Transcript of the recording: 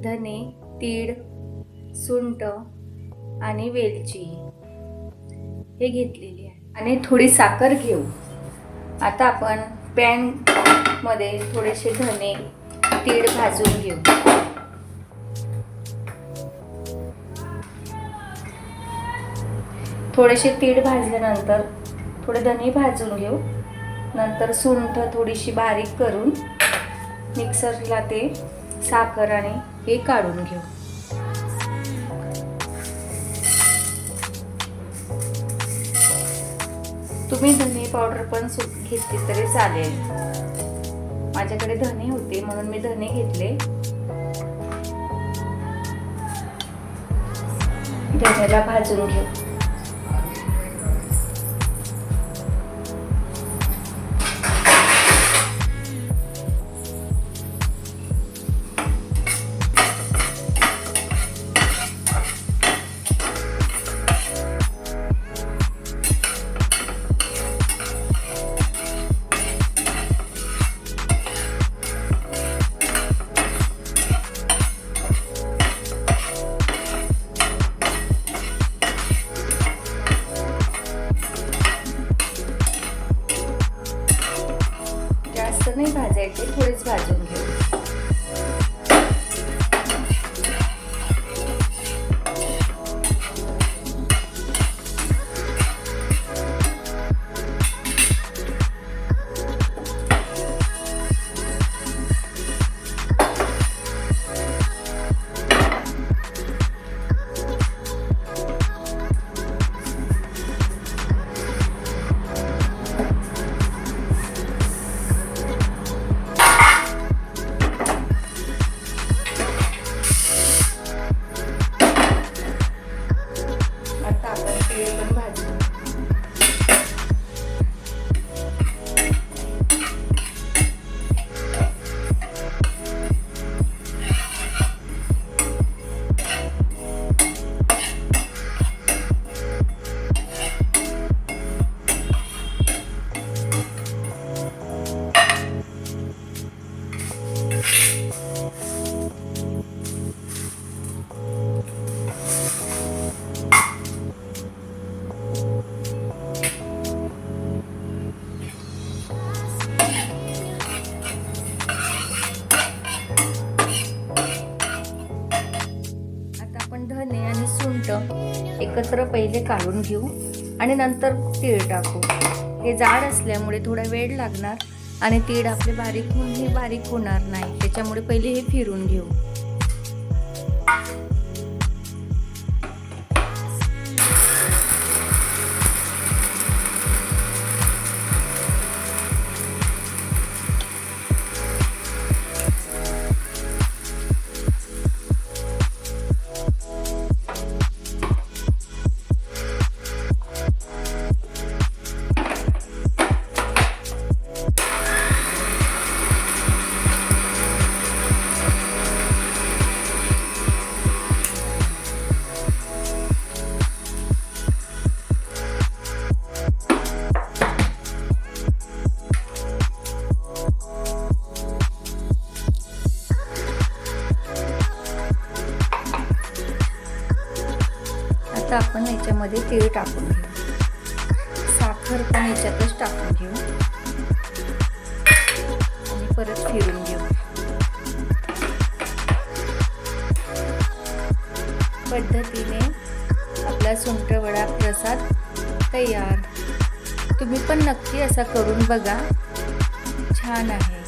धने, तीळ, सुंठ आणि वेलची हे घेतलेली आहे आणि थोडी साखर घेऊ। आता आपण पॅन मध्ये थोडेसे धने, तीळ भाजून घेऊ। थोडेसे तीळ भाजल्यानंतर थोडे धने भाजून घेऊ। नंतर सुंठ थोडीशी बारीक करून मिक्सरला ते साखर आणि हे काढून घेऊ। तुम्ही धने पावडर पण घेतली तरी चालेल। माझ्याकडे धने होते म्हणून मी धने घेतले। धन्याला भाजून घेऊ। जास्त नाही भाजायचे, थोडेच भाजून घेऊ। धने आणि सुंठ एकत्र पहिले काढून घेऊ आणि नंतर तीळ टाकू। हे जाड असल्यामुळे थोडा वेळ लागणार आणि तीळ आपले बारीक होणार नाही, त्याच्यामुळे पहिले हे फिरून घेऊ। आता आपण याच्यामध्ये तीळ टाकून घेऊ, साखर पण याच्यातच टाकून घेऊ आणि परत फिरून घेऊ। पद्धतीने आपला सुंठवडा प्रसाद तयार। तुम्ही पण नक्की असा करून बघा, छान आहे।